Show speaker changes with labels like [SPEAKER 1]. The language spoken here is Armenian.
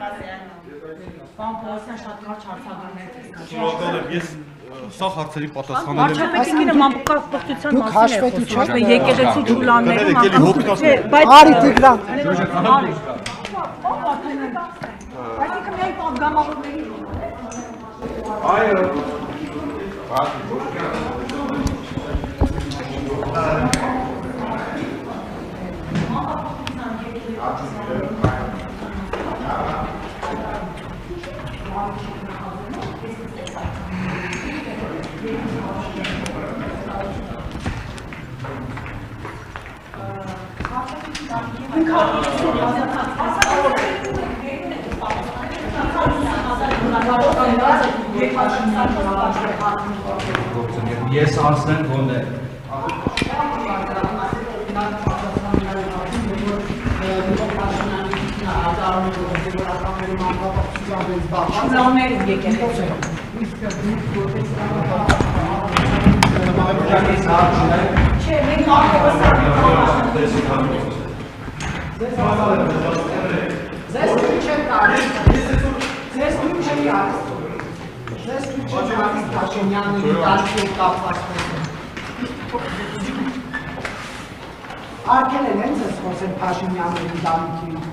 [SPEAKER 1] Պարոն Պողոսյան շատ կարճ հարցադրներ տեսնա։
[SPEAKER 2] Շնորհակալ եմ, ես սա հարցերի պատասխանել եմ։
[SPEAKER 1] Վարչապետիկինը մանկապարտության
[SPEAKER 3] Դուք հաշվետու չեք
[SPEAKER 1] եկեղեցի ջուլաններում
[SPEAKER 3] Արի Տիգրան։
[SPEAKER 1] Այսինքն միայն պատգամավորների
[SPEAKER 2] Այո։
[SPEAKER 4] Ես անցնեմ գոնե
[SPEAKER 3] Արկել են հենց ես խոսեն Փաշինյանների դամիքին։